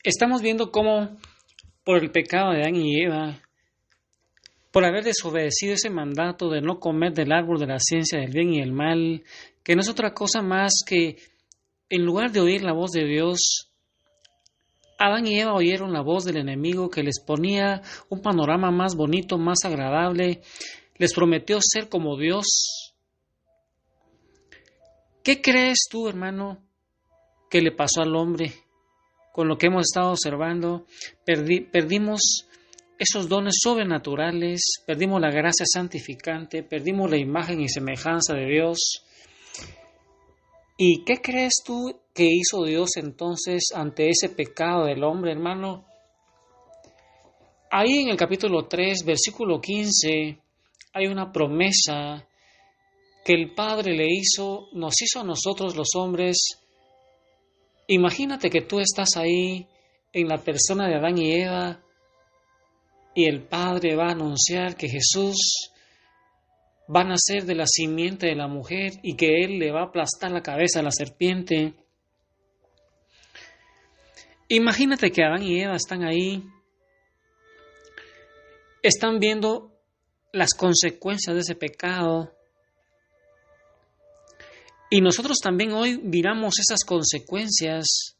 Estamos viendo cómo por el pecado de Adán y Eva, por haber desobedecido ese mandato de no comer del árbol de la ciencia del bien y el mal, que no es otra cosa más que, en lugar de oír la voz de Dios, Adán y Eva oyeron la voz del enemigo que les ponía un panorama más bonito, más agradable, les prometió ser como Dios. ¿Qué crees tú, hermano, que le pasó al hombre? Con lo que hemos estado observando, perdimos esos dones sobrenaturales, perdimos la gracia santificante, perdimos la imagen y semejanza de Dios. ¿Y qué crees tú que hizo Dios entonces ante ese pecado del hombre, hermano? Ahí en el capítulo 3, versículo 15, hay una promesa que el Padre nos hizo a nosotros los hombres. Imagínate que tú estás ahí en la persona de Adán y Eva y el Padre va a anunciar que Jesús va a nacer de la simiente de la mujer y que Él le va a aplastar la cabeza a la serpiente. Imagínate que Adán y Eva están ahí, están viendo las consecuencias de ese pecado. Y nosotros también hoy miramos esas consecuencias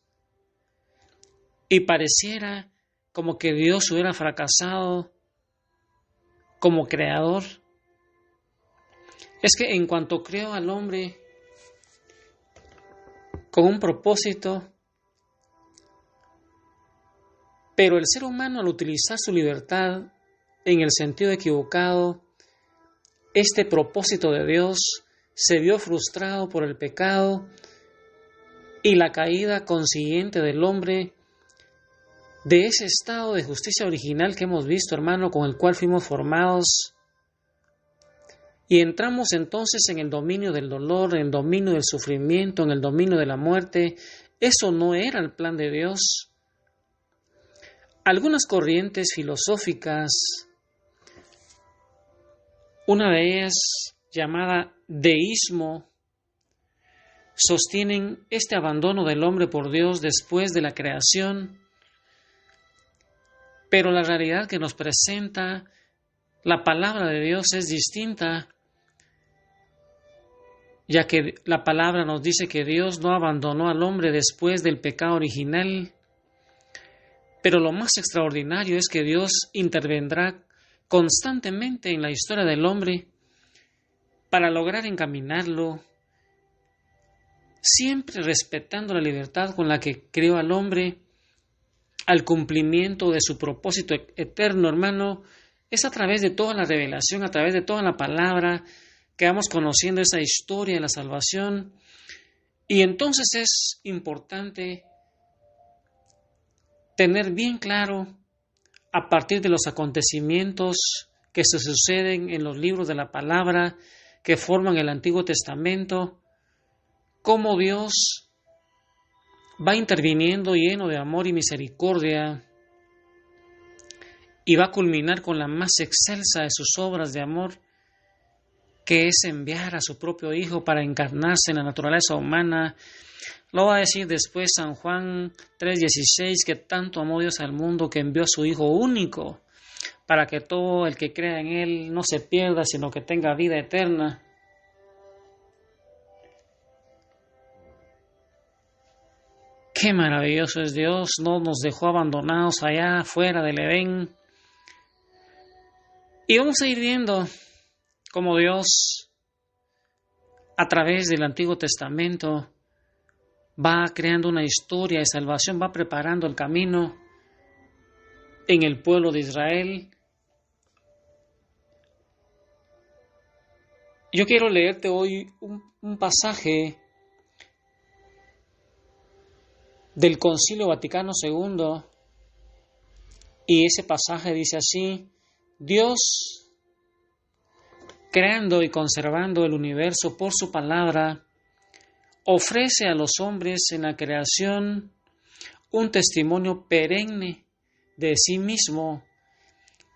y pareciera como que Dios hubiera fracasado como creador. Es que en cuanto creó al hombre con un propósito, pero el ser humano al utilizar su libertad en el sentido equivocado, este propósito de Dios se vio frustrado por el pecado y la caída consiguiente del hombre de ese estado de justicia original que hemos visto, hermano, con el cual fuimos formados. Y entramos entonces en el dominio del dolor, en el dominio del sufrimiento, en el dominio de la muerte. Eso no era el plan de Dios. Algunas corrientes filosóficas, una de ellas llamada deísmo, sostienen este abandono del hombre por Dios después de la creación, pero la realidad que nos presenta la palabra de Dios es distinta, ya que la palabra nos dice que Dios no abandonó al hombre después del pecado original, pero lo más extraordinario es que Dios intervendrá constantemente en la historia del hombre para lograr encaminarlo, siempre respetando la libertad con la que creó al hombre, al cumplimiento de su propósito eterno, hermano. Es a través de toda la revelación, a través de toda la palabra, que vamos conociendo esa historia de la salvación. Y entonces es importante tener bien claro, a partir de los acontecimientos que se suceden en los libros de la palabra, que forman el Antiguo Testamento, cómo Dios va interviniendo lleno de amor y misericordia y va a culminar con la más excelsa de sus obras de amor, que es enviar a su propio Hijo para encarnarse en la naturaleza humana. Lo va a decir después San Juan 3:16, que tanto amó Dios al mundo que envió a su Hijo único, para que todo el que crea en Él no se pierda, sino que tenga vida eterna. Qué maravilloso es Dios, no nos dejó abandonados allá fuera del Edén. Y vamos a ir viendo cómo Dios, a través del Antiguo Testamento, va creando una historia de salvación, va preparando el camino en el pueblo de Israel. Yo quiero leerte hoy un pasaje del Concilio Vaticano II, y ese pasaje dice así: Dios, creando y conservando el universo por su palabra, ofrece a los hombres en la creación un testimonio perenne de sí mismo,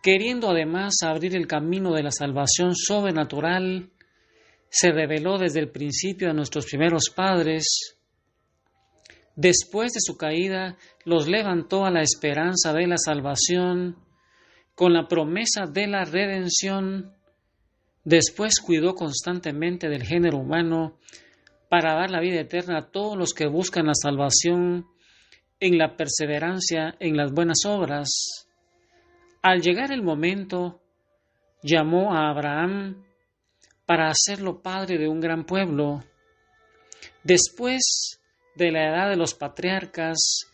queriendo además abrir el camino de la salvación sobrenatural. Se reveló desde el principio a nuestros primeros padres. Después de su caída, los levantó a la esperanza de la salvación, con la promesa de la redención. Después cuidó constantemente del género humano para dar la vida eterna a todos los que buscan la salvación en la perseverancia en las buenas obras. Al llegar el momento, llamó a Abraham para hacerlo padre de un gran pueblo. Después de la edad de los patriarcas,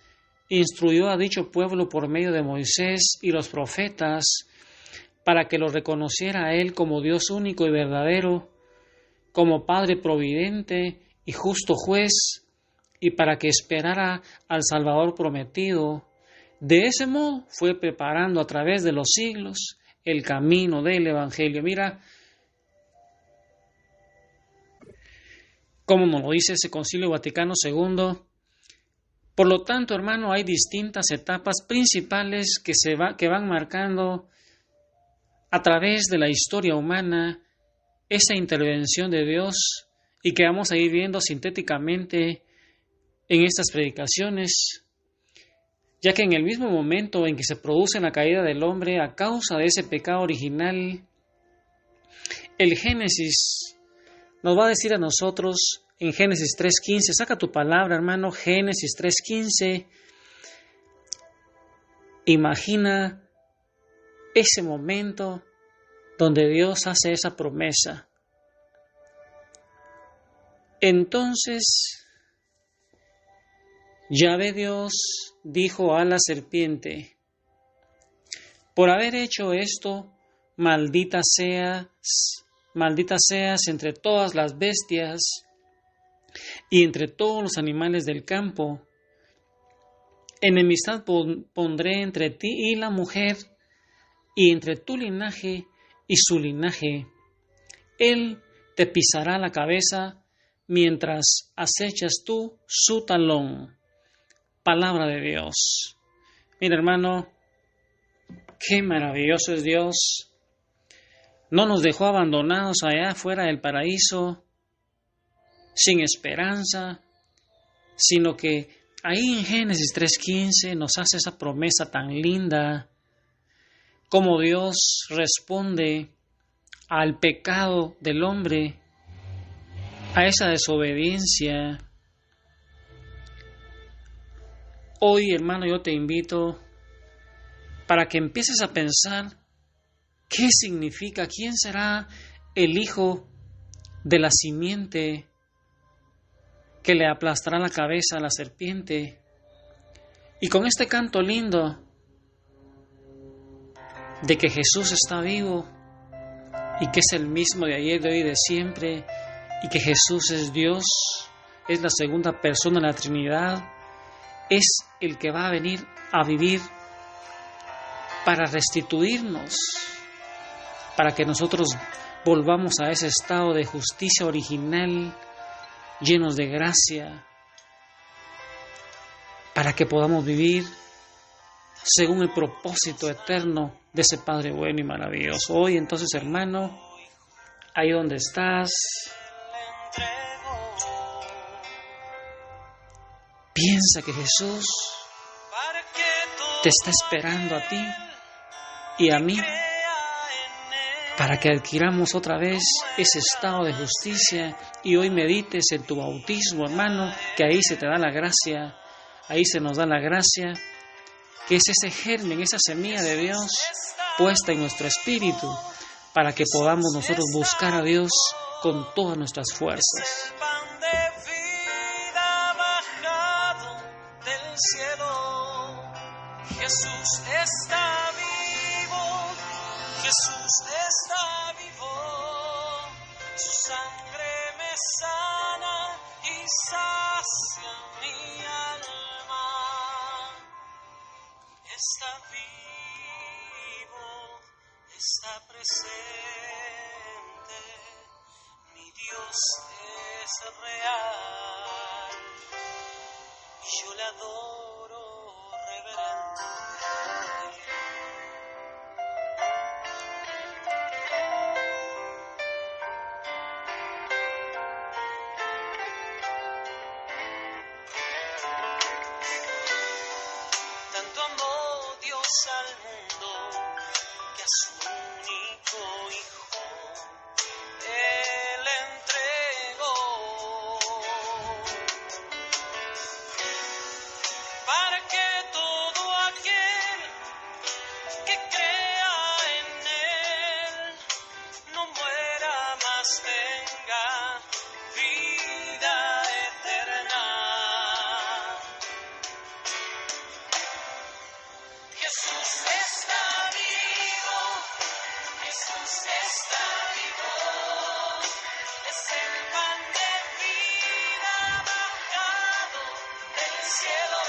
instruyó a dicho pueblo por medio de Moisés y los profetas, para que lo reconociera a él como Dios único y verdadero, como Padre providente y justo juez, y para que esperara al Salvador prometido. De ese modo fue preparando a través de los siglos el camino del Evangelio. Mira cómo nos lo dice ese Concilio Vaticano II. Por lo tanto, hermano, hay distintas etapas principales que van marcando a través de la historia humana esa intervención de Dios y que vamos a ir viendo sintéticamente en estas predicaciones, ya que en el mismo momento en que se produce la caída del hombre a causa de ese pecado original, el Génesis nos va a decir a nosotros en Génesis 3.15, saca tu palabra, hermano, Génesis 3.15, imagina ese momento donde Dios hace esa promesa. Entonces, Yahvé Dios dijo a la serpiente: por haber hecho esto, maldita seas entre todas las bestias y entre todos los animales del campo. Enemistad pondré entre ti y la mujer, y entre tu linaje y su linaje. Él te pisará la cabeza, mientras acechas tú su talón. Palabra de Dios. Mira, hermano, qué maravilloso es Dios. No nos dejó abandonados allá afuera del paraíso, sin esperanza, sino que ahí en Génesis 3.15 nos hace esa promesa tan linda, como Dios responde al pecado del hombre, a esa desobediencia. Hoy, hermano, yo te invito para que empieces a pensar qué significa, quién será el hijo de la simiente que le aplastará la cabeza a la serpiente. Y con este canto lindo de que Jesús está vivo y que es el mismo de ayer, de hoy y de siempre, y que Jesús es Dios, es la segunda persona de la Trinidad, es el que va a venir a vivir para restituirnos, para que nosotros volvamos a ese estado de justicia original, llenos de gracia, para que podamos vivir según el propósito eterno de ese Padre bueno y maravilloso. Hoy, entonces, hermano, ahí donde estás, piensa que Jesús te está esperando a ti y a mí para que adquiramos otra vez ese estado de justicia y hoy medites en tu bautismo, hermano, que ahí se te da la gracia, ahí se nos da la gracia, que es ese germen, esa semilla de Dios puesta en nuestro espíritu para que podamos nosotros buscar a Dios con todas nuestras fuerzas. Jesús está vivo, Jesús está vivo, su sangre me sana y sacia mi alma. Está vivo, está presente, mi Dios es real y yo le adoro reverente. al mundo que a su único Hijo Él entregó, para que todo aquel que crea en Él no muera, mas tenga vida eterna. Jesús está vivo, Jesús está vivo, es el pan de vida bajado del cielo.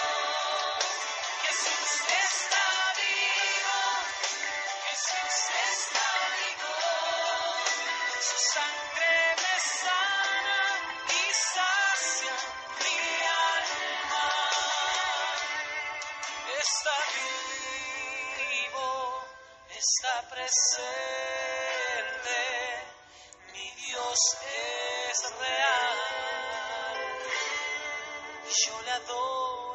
Jesús está vivo, Jesús está vivo, su sangre me sana y sacia mi alma. Está vivo, está presente, mi Dios es real, yo le adoro.